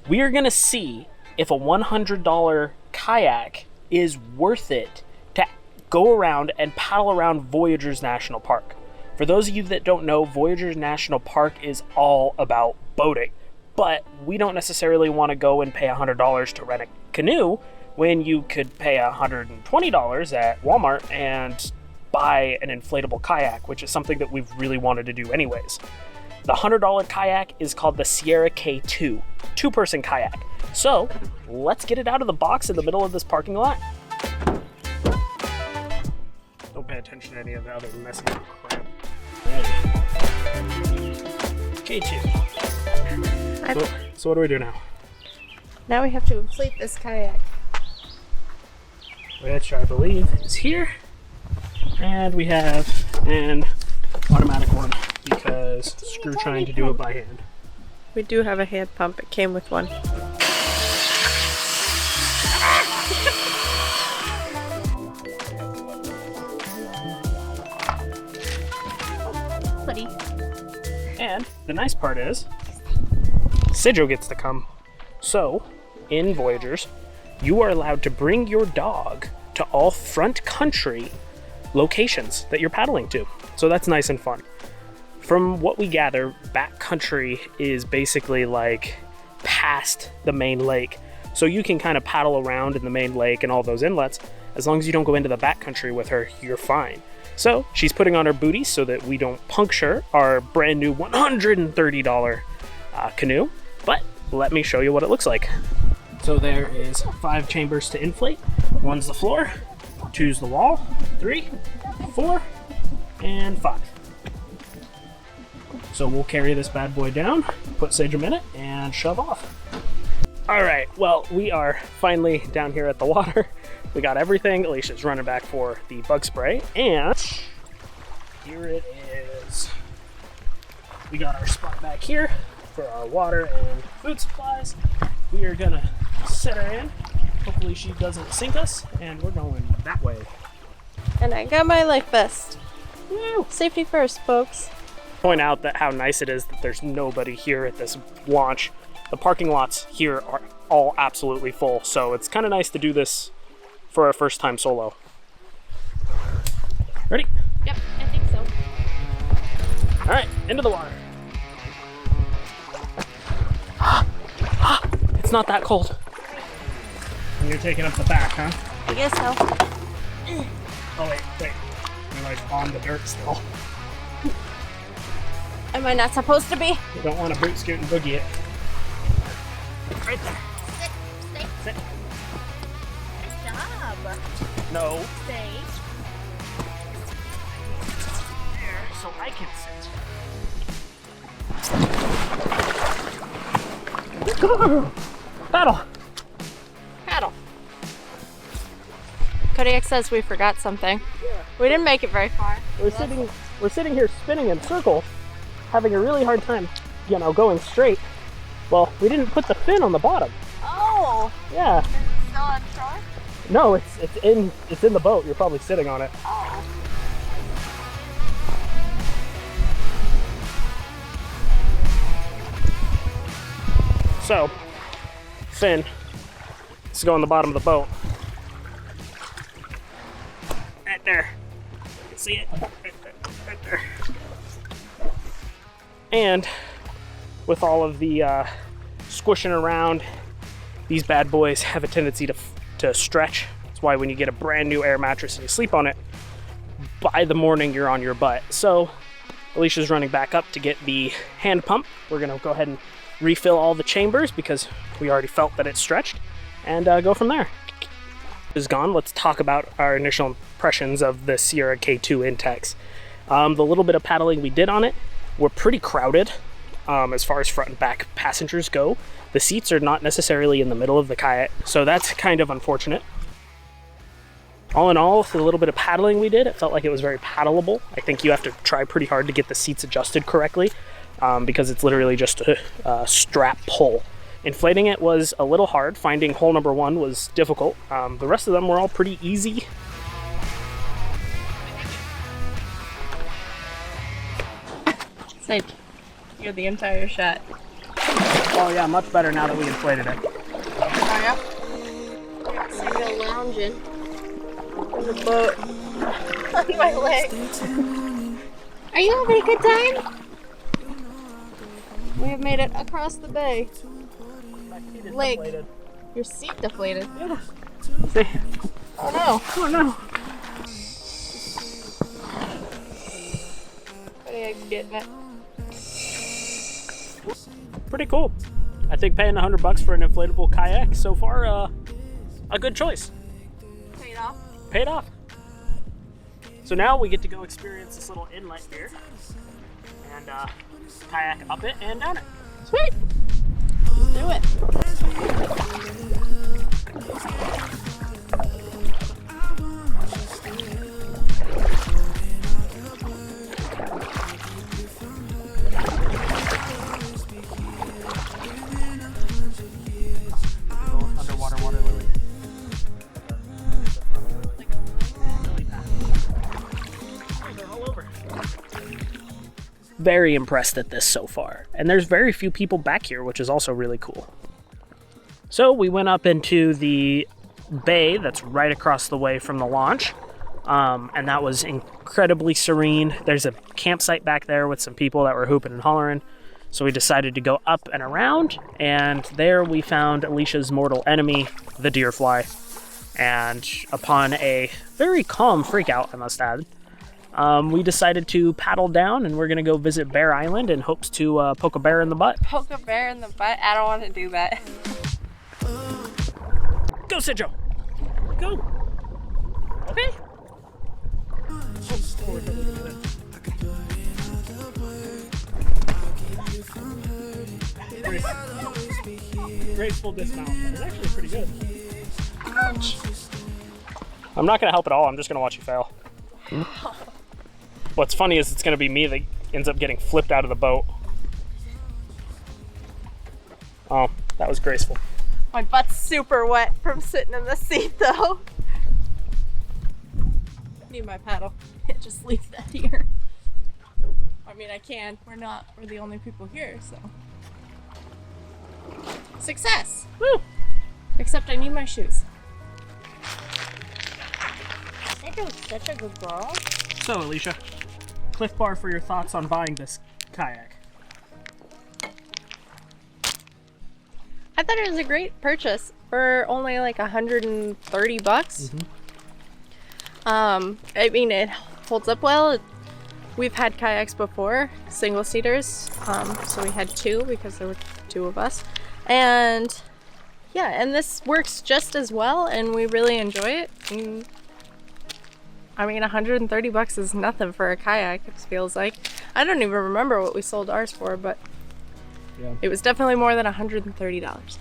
We are going to see if a $100 kayak is worth it to go around and paddle around Voyagers National Park. For those of you that don't know, Voyagers National Park is all about boating, but we don't necessarily want to go and pay $100 to rent a canoe when you could pay $120 at Walmart and buy an inflatable kayak, which is something that we've really wanted to do anyways. The $100 kayak is called the Sierra K2, two-person kayak. So let's get it out of the box in the middle of this parking lot. Don't pay attention to any of the other messy crap. K2. So what do we do now? Now we have to inflate this kayak. Which I believe is here. And we have an automatic one because screw trying to do it by hand. We do have a hand pump. It came with one. Buddy. And the nice part is, Sidjo gets to come. So, in Voyagers, you are allowed to bring your dog to all front country locations that you're paddling to. So that's nice and fun. From what we gather, backcountry is basically like past the main lake. So you can kind of paddle around in the main lake and all those inlets. As long as you don't go into the backcountry with her, you're fine. So she's putting on her booties so that we don't puncture our brand new $130 canoe. But let me show you what it looks like. So there is 5 chambers to inflate. 1's the floor, 2's the wall, 3, 4, and 5. So we'll carry this bad boy down, put Sage in it, and shove off. All right, well, we are finally down here at the water. We got everything. Alicia's running back for the bug spray, and here it is. We got our spot back here for our water and food supplies. We are gonna set her in. Hopefully she doesn't sink us, and we're going that way. And I got my life vest. Woo! Safety first, folks. Point out that how nice it is that there's nobody here at this launch. The parking lots here are all absolutely full, so it's kind of nice to do this for our first time solo. Ready? Yep, I think so. All right, into the water. It's not that cold. And you're taking up the back, huh? I guess so. Oh wait. You're like on the dirt still. Am I not supposed to be? You don't want to boot scoot and boogie it. Right there. Sit. Stay. Sit. Nice job. No. Stay. There, so I can sit. Paddle. Paddle. Kodiak says we forgot something. Yeah. We didn't make it very far. We're sitting here spinning in circles, having a really hard time, going straight. Well, we didn't put the fin on the bottom. Oh. Yeah. Still on shore? No, it's in the boat. You're probably sitting on it. Oh. So, fin is go on the bottom of the boat. Right there. You can see it. Right there. And with all of the squishing around, these bad boys have a tendency to stretch. That's why when you get a brand new air mattress and you sleep on it, by the morning you're on your butt. So Alicia's running back up to get the hand pump. We're gonna go ahead and refill all the chambers because we already felt that it stretched, and go from there. Is gone. Let's talk about our initial impressions of the Sierra K2 Intex. The little bit of paddling we did on it, we're pretty crowded as far as front and back passengers go. The seats are not necessarily in the middle of the kayak, so that's kind of unfortunate. All in all, the little bit of paddling we did, it felt like it was very paddleable. I think you have to try pretty hard to get the seats adjusted correctly because it's literally just a strap pull. Inflating it was a little hard. Finding hole number 1 was difficult. The rest of them were all pretty easy. You're the entire shot. Oh yeah, much better now that we inflated it. Oh yeah? So I go lounging in the boat on my leg. Are you having a good time? We have made it across the bay. Lake. Deflated. Your seat deflated. Yeah. See? Oh no. Oh no. But Egg's getting it. Pretty cool. I think paying $100 for an inflatable kayak so far, a good choice. Paid off. Paid off. So now we get to go experience this little inlet here and kayak up it and down it. Sweet. Let's do it. Underwater water lily. They're all over. Very impressed at this so far. And there's very few people back here, which is also really cool. So we went up into the bay that's right across the way from the launch. And that was incredibly serene. There's a campsite back there with some people that were hooping and hollering. So we decided to go up and around, and there we found Alicia's mortal enemy, the deer fly. And upon a very calm freakout, I must add, we decided to paddle down, and we're gonna go visit Bear Island in hopes to poke a bear in the butt. Poke a bear in the butt? I don't want to do that. Go, Sidjo! Go! Okay. Graceful dismount. It's actually pretty good. Ouch. I'm not gonna help at all. I'm just gonna watch you fail. What's funny is it's gonna be me that ends up getting flipped out of the boat. Oh, that was graceful. My butt's super wet from sitting in the seat though. Need my paddle. Can't just leave that here. I mean, I can. We're the only people here, so. Success! Woo! Except I need my shoes. Sandra was such a good girl. So, Alicia, Cliff Bar for your thoughts on buying this kayak. I thought it was a great purchase for only like $130. I mean, it holds up well. We've had kayaks before, single seaters. So we had two because there were two of us. And yeah, and this works just as well, and we really enjoy it. And, I mean, $130 is nothing for a kayak, it feels like. I don't even remember what we sold ours for, but Yeah. it was definitely more than $130.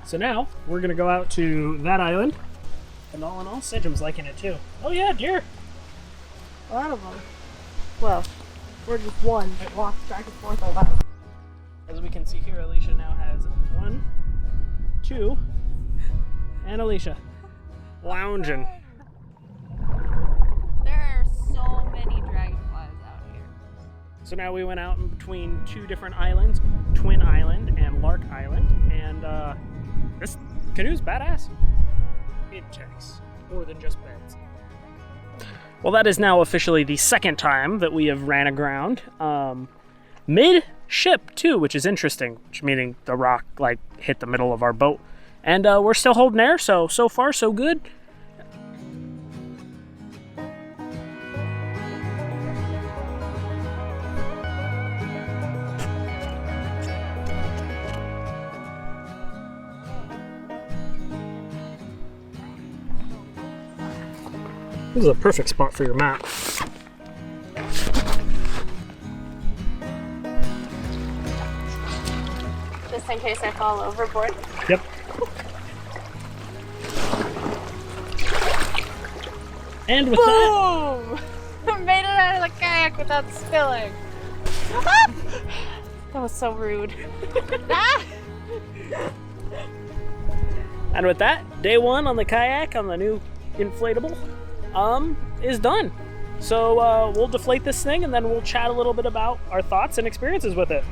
So now, we're gonna go out to that island. And all in all, Sidjum's liking it too. Oh yeah, deer! A lot of them. Well, we're just one that walks back and forth a lot. As we can see here, Alicia now has 1, 2, and Alicia lounging. There are so many dragonflies out here. So now we went out in between two different islands, Twin Island and Lark Island, and this canoe's badass. It takes more than just beds. Well, that is now officially the second time that we have ran aground. Mid-ship, too, which is interesting, which meaning the rock, like, hit the middle of our boat. And we're still holding air, so far, so good. This is a perfect spot for your mat. Just in case I fall overboard. Yep. And with that, Boom! I made it out of the kayak without spilling. That was so rude. and with that, day one on the kayak on the new inflatable is done. So we'll deflate this thing and then we'll chat a little bit about our thoughts and experiences with it.